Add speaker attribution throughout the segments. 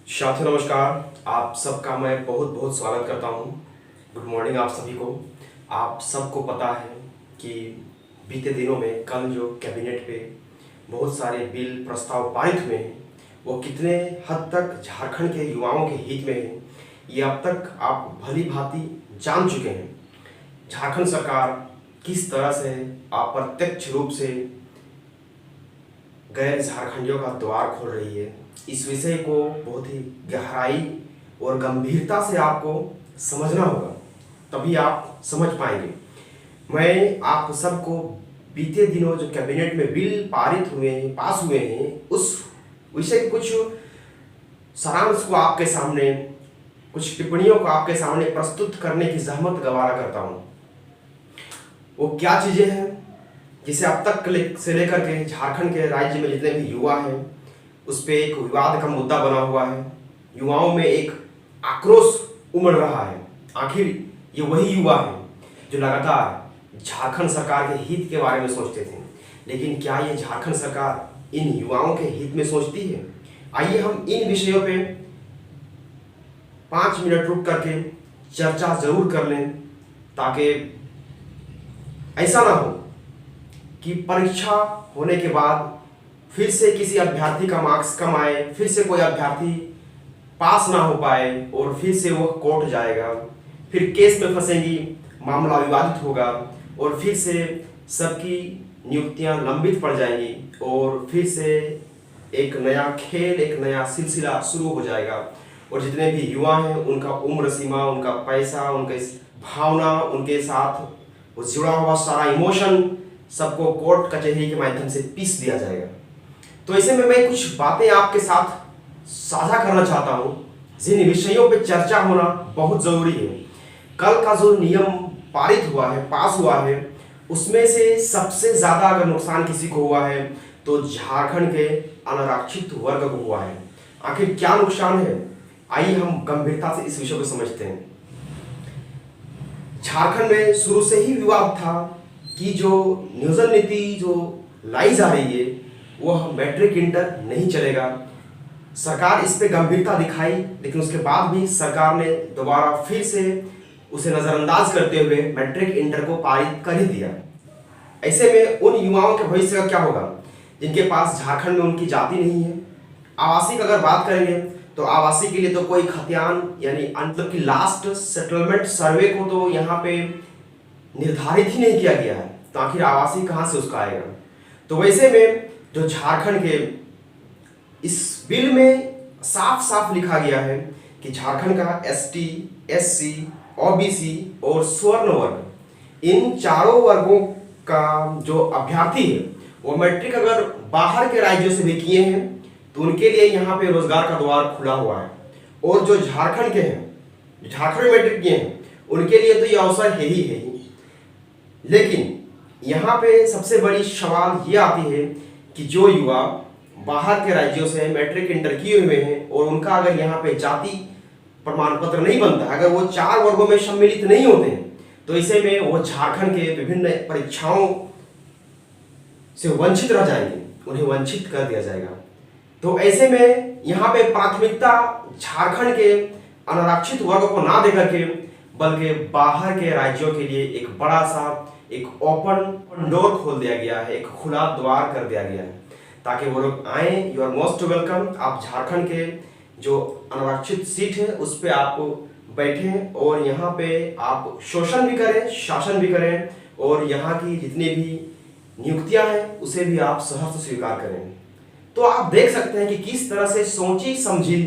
Speaker 1: साथियों नमस्कार। आप सबका मैं बहुत बहुत स्वागत करता हूँ। गुड मॉर्निंग आप सभी को। आप सबको पता है कि बीते दिनों में कल जो कैबिनेट पे बहुत सारे बिल प्रस्ताव पारित हुए हैं वो कितने हद तक झारखंड के युवाओं के हित में है ये अब तक आप भली भांति जान चुके हैं। झारखंड सरकार किस तरह से अप्रत्यक्ष रूप से गैर झारखंडियों का द्वार खोल रही है, इस विषय को बहुत ही गहराई और गंभीरता से आपको समझना होगा, तभी आप समझ पाएंगे। मैं आप सबको बीते दिनों जो कैबिनेट में बिल पारित हुए हैं, पास हुए हैं, उस विषय के कुछ सारांश को आपके सामने, कुछ टिप्पणियों को आपके सामने प्रस्तुत करने की जहमत गवारा करता हूँ। वो क्या चीज़ें हैं जिसे अब तक से लेकर के झारखंड के राज्य में जितने भी युवा हैं उस पर एक विवाद का मुद्दा बना हुआ है। युवाओं में एक आक्रोश उमड़ रहा है। आखिर ये वही युवा है जो लगातार झारखंड सरकार के हित के बारे में सोचते थे, लेकिन क्या ये झारखंड सरकार इन युवाओं के हित में सोचती है? आइए हम इन विषयों पे 5 मिनट रुक करके चर्चा जरूर कर लें, ताकि ऐसा ना हो कि परीक्षा होने के बाद फिर से किसी अभ्यर्थी का मार्क्स कम आए, फिर से कोई अभ्यर्थी पास ना हो पाए और फिर से वह कोर्ट जाएगा, फिर केस में फंसेंगी, मामला विवादित होगा और फिर से सबकी नियुक्तियां लंबित पड़ जाएंगी और फिर से एक नया खेल, एक नया सिलसिला शुरू हो जाएगा। और जितने भी युवा हैं उनका उम्र सीमा, उनका पैसा, उनके भावना, उनके साथ वो जुड़ा हुआ सारा इमोशन सबको कोर्ट कचहरी के माध्यम से पीस दिया जाएगा। तो ऐसे में मैं कुछ बातें आपके साथ साझा करना चाहता हूँ जिन विषयों पे चर्चा होना बहुत ज़रूरी है। कल का जो नियम पारित हुआ है, पास हुआ है, उसमें से सबसे ज़्यादा अगर नुकसान किसी को हुआ है तो झारखंड के अनारक्षित वर्ग को हुआ है। आखिर क्या नुकसान है, आइए हम गंभीरता से इस विषय को समझते हैं। झारखंड में शुरू से ही विवाद था कि जो नियोजन नीति जो लाई जा रही है वह मैट्रिक इंटर नहीं चलेगा। सरकार इस पे गंभीरता दिखाई, लेकिन उसके बाद भी सरकार ने दोबारा फिर से उसे नज़रअंदाज करते हुए मैट्रिक इंटर को पारित कर ही दिया। ऐसे में उन युवाओं के भविष्य का क्या होगा जिनके पास झारखंड में उनकी जाति नहीं है? आवासीय की अगर बात करेंगे तो आवासीय के लिए तो कोई खतियान यानी मतलब कि लास्ट सेटलमेंट सर्वे को तो यहाँ पे निर्धारित ही नहीं किया गया है, तो आखिर आवासीय कहाँ से उसका आएगा? तो वैसे में जो झारखंड के इस बिल में साफ साफ लिखा गया है कि झारखंड का एसटी, एससी, ओबीसी और स्वर्ण वर्ग, इन चारों वर्गों का जो अभ्यर्थी है वो मैट्रिक अगर बाहर के राज्यों से भी किए हैं तो उनके लिए यहाँ पे रोजगार का द्वार खुला हुआ है। और जो झारखंड के हैं, झारखंड में मैट्रिक किए हैं, उनके लिए तो ये अवसर है ही। लेकिन यहाँ पे सबसे बड़ी सवाल ये आती है कि जो युवा बाहर के राज्यों से मैट्रिक इंटर किए हुए हैं और उनका अगर यहाँ पे जाति प्रमाण पत्र नहीं बनता, अगर वो 4 वर्गों में सम्मिलित नहीं होते हैं, तो ऐसे में वो झारखंड के विभिन्न परीक्षाओं से वंचित रह जाएंगे, उन्हें वंचित कर दिया जाएगा। तो ऐसे में यहाँ पे प्राथमिकता झारखंड के अनारक्षित वर्ग को ना देकर के बल्कि बाहर के राज्यों के लिए एक बड़ा सा एक ओपन डोर खोल दिया गया है, एक खुला द्वार कर दिया गया है, ताकि वो लोग आए। You are most welcome. आप झारखंड के जो अनारक्षित सीट है उस पर आप बैठें और यहाँ पे आप शोषण भी करें, शासन भी करें और यहाँ की जितनी भी नियुक्तियां हैं उसे भी आप सहर्ष स्वीकार करें। तो आप देख सकते हैं कि किस तरह से सोची समझी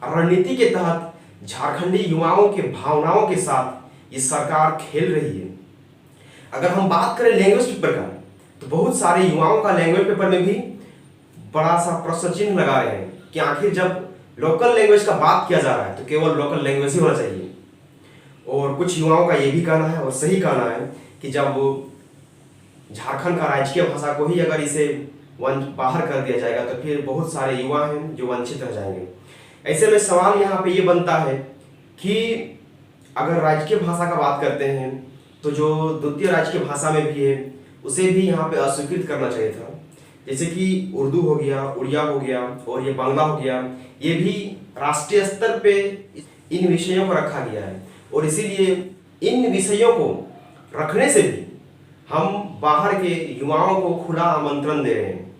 Speaker 1: रणनीति के तहत झारखंडी युवाओं के भावनाओं के साथ ये सरकार खेल रही है। अगर हम बात करें लैंग्वेज पेपर का, तो बहुत सारे युवाओं का लैंग्वेज पेपर में भी बड़ा सा प्रश्न चिन्ह लगा रहे हैं कि आखिर जब लोकल लैंग्वेज का बात किया जा रहा है तो केवल लोकल लैंग्वेज ही होना चाहिए। और कुछ युवाओं का ये भी कहना है और सही कहना है कि जब झारखंड का राजकीय भाषा को ही अगर इसे बाहर कर दिया जाएगा तो फिर बहुत सारे युवा हैं जो वंचित रह जाएंगे। ऐसे में सवाल यहाँ पे ये बनता है कि अगर राजकीय भाषा का बात करते हैं तो जो द्वितीय राजकीय भाषा में भी है उसे भी यहाँ पे अस्वीकृत करना चाहिए था। जैसे कि उर्दू हो गया, उड़िया हो गया और ये बांग्ला हो गया, ये भी राष्ट्रीय स्तर पे इन विषयों को रखा गया है। और इसीलिए इन विषयों को रखने से भी हम बाहर के युवाओं को खुला आमंत्रण दे रहे हैं।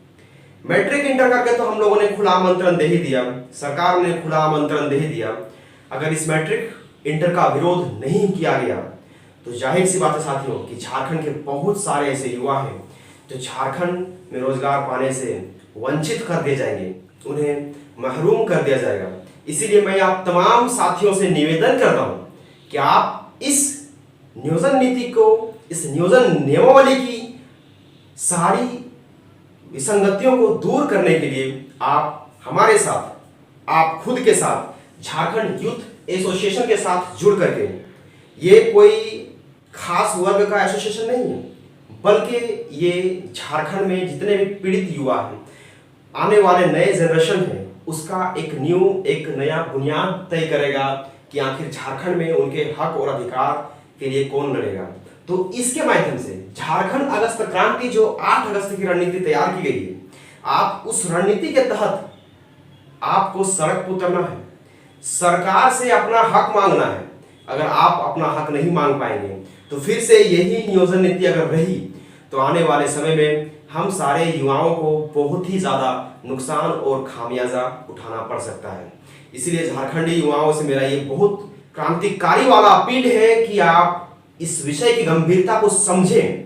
Speaker 1: मैट्रिक इंटर करके तो हम लोगों ने खुला आमंत्रण दे ही दिया, सरकार ने खुला आमंत्रण दे ही दिया। अगर इस मैट्रिक इंटर का विरोध नहीं किया गया तो जाहिर सी बात है साथियों कि झारखंड के बहुत सारे ऐसे युवा हैं जो झारखंड में रोजगार पाने से वंचित कर दिए जाएंगे, उन्हें महरूम कर दिया जाएगा। इसीलिए मैं आप तमाम साथियों से निवेदन करता हूं कि आप इस नियोजन नीति को, इस नियोजन नियमावली की सारी विसंगतियों को दूर करने के लिए आप हमारे साथ, आप खुद के साथ, झारखंड यूथ एसोसिएशन के साथ जुड़ करके, ये कोई खास वर्ग का एसोसिएशन नहीं है, बल्कि ये झारखंड में जितने भी पीड़ित युवा हैं, आने वाले नए जनरेशन है, उसका एक नया बुनियाद तय करेगा कि आखिर झारखंड में उनके हक और अधिकार के लिए कौन लड़ेगा। तो इसके माध्यम से झारखंड अगस्त क्रांति जो 8 अगस्त की रणनीति तैयार की गई है, आप उस रणनीति के तहत आपको सड़क पर उतरना है, सरकार से अपना हक मांगना है। अगर आप अपना हक नहीं मांग पाएंगे तो फिर से यही नियोजन नीति अगर रही तो आने वाले समय में हम सारे युवाओं को बहुत ही ज्यादा नुकसान और खामियाजा उठाना पड़ सकता है। इसलिए झारखंडी युवाओं से मेरा ये बहुत क्रांतिकारी वाला अपील है कि आप इस विषय की गंभीरता को समझें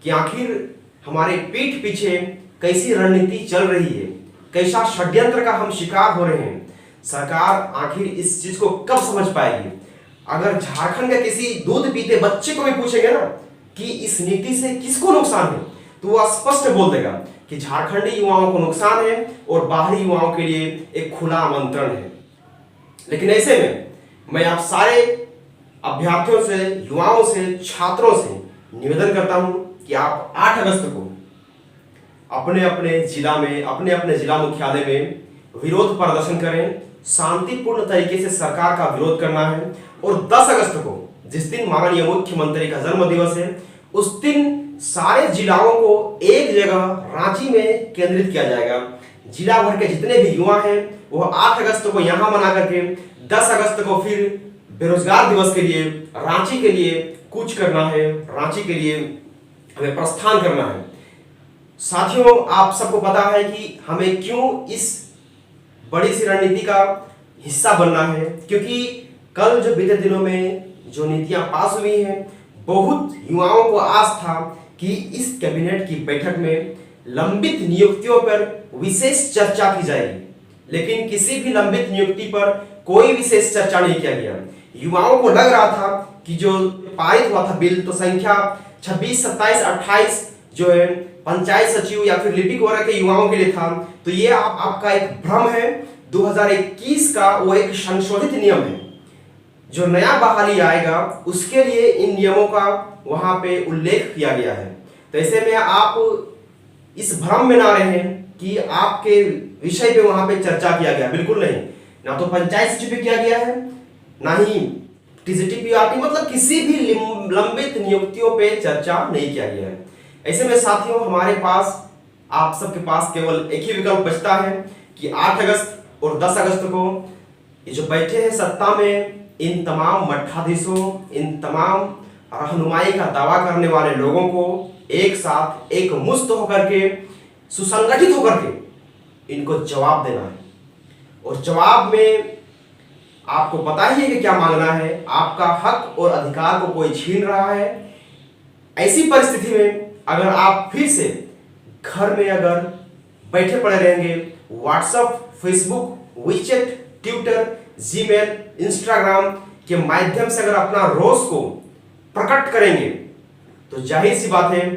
Speaker 1: कि आखिर हमारे पीठ पीछे कैसी रणनीति चल रही है, कैसा षड्यंत्र का हम शिकार हो रहे हैं। सरकार आखिर इस चीज को कब समझ पाएगी? अगर झारखंड के किसी दूध पीते बच्चे को भी पूछेंगे ना कि इस नीति से किसको नुकसान है, तो वो स्पष्ट बोल देगा कि झारखंडी युवाओं को नुकसान है और बाहरी युवाओं के लिए एक खुला आमंत्रण है। लेकिन ऐसे में मैं आप सारे अभ्यर्थियों से, युवाओं से, छात्रों से निवेदन करता हूं कि आप 8 अगस्त को अपने अपने जिला में, अपने अपने जिला मुख्यालय में विरोध प्रदर्शन करें। शांतिपूर्ण तरीके से सरकार का विरोध करना है। और 10 अगस्त को जिस दिन माननीय मुख्यमंत्री का जन्म दिवस है, उस दिन सारे जिलाओं को एक जगह रांची में केंद्रित किया जाएगा। जिला भर के जितने भी युवा हैं वो 8 अगस्त को यहां मना करके 10 अगस्त को फिर बेरोजगार दिवस के लिए रांची के लिए कूच करना है, रांची के लिए हमें प्रस्थान करना है। साथियों, आप सबको पता है कि हमें क्यों इस बड़ी सी रणनीति का हिस्सा बनना है, क्योंकि कल जो बीते दिनों में जो नीतियां पास हुई हैं, बहुत युवाओं को आस था कि इस कैबिनेट की बैठक में लंबित नियुक्तियों पर विशेष चर्चा की जाएगी, लेकिन किसी भी लंबित नियुक्ति पर कोई विशेष चर्चा नहीं किया गया। युवाओं को लग रहा था कि जो पारित हुआ था बिल, तो संख्या 26, 27, 28 जो है पंचायत सचिव या फिर लिपिक वर्ग के युवाओं के लिए था। तो ये आपका एक भ्रम है। 2021 का वो एक संशोधित नियम है, जो नया बहाली आएगा उसके लिए इन नियमों का वहां पे उल्लेख किया गया है। तो ऐसे में आप इस भ्रम में ना रहें कि आपके विषय पे वहां पे चर्चा किया गया, बिल्कुल नहीं। ना तो पंचायत सचिव पे किया गया है, ना ही टीजीटी-पीआरटी, मतलब किसी भी लंबित नियुक्तियों पे चर्चा नहीं किया गया है। ऐसे में साथियों, हमारे पास, आप सबके पास केवल एक ही विकल्प बचता है कि 8 अगस्त और 10 अगस्त को ये जो बैठे हैं सत्ता में, इन तमाम मठाधीशों, इन तमाम रहनुमाई का दावा करने वाले लोगों को एक साथ, एक मुश्त होकर के, सुसंगठित होकर के इनको जवाब देना है। और जवाब में आपको पता ही है कि क्या मांगना है। आपका हक और अधिकार को कोई छीन रहा है। ऐसी परिस्थिति में अगर आप फिर से घर में अगर बैठे पड़े रहेंगे, WhatsApp, Facebook, WeChat, Twitter, Gmail, Instagram के माध्यम से अगर अपना रोष को प्रकट करेंगे, तो जाहिर सी बात है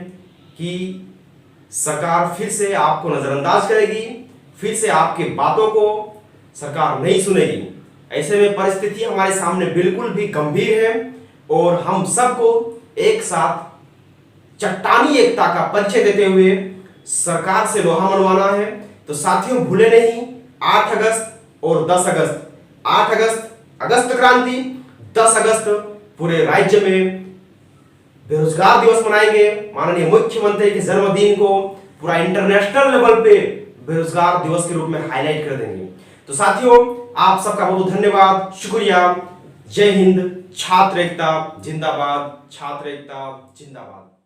Speaker 1: कि सरकार फिर से आपको नजरअंदाज करेगी, फिर से आपकी बातों को सरकार नहीं सुनेगी। ऐसे में परिस्थिति हमारे सामने बिल्कुल भी गंभीर है और हम सबको एक साथ चट्टानी एकता का परिचय देते हुए सरकार से लोहा मनवाना है। तो साथियों, भूले नहीं, 8 अगस्त और 10 अगस्त, 8 अगस्त अगस्त क्रांति, 10 अगस्त पूरे राज्य में बेरोजगार दिवस मनाएंगे। माननीय मुख्यमंत्री के जन्मदिन को पूरा इंटरनेशनल लेवल पे बेरोजगार दिवस के रूप में हाईलाइट कर देंगे। तो साथियों, आप सबका बहुत बहुत धन्यवाद, शुक्रिया। जय हिंद, छात्र एकता जिंदाबाद, छात्र एकता जिंदाबाद।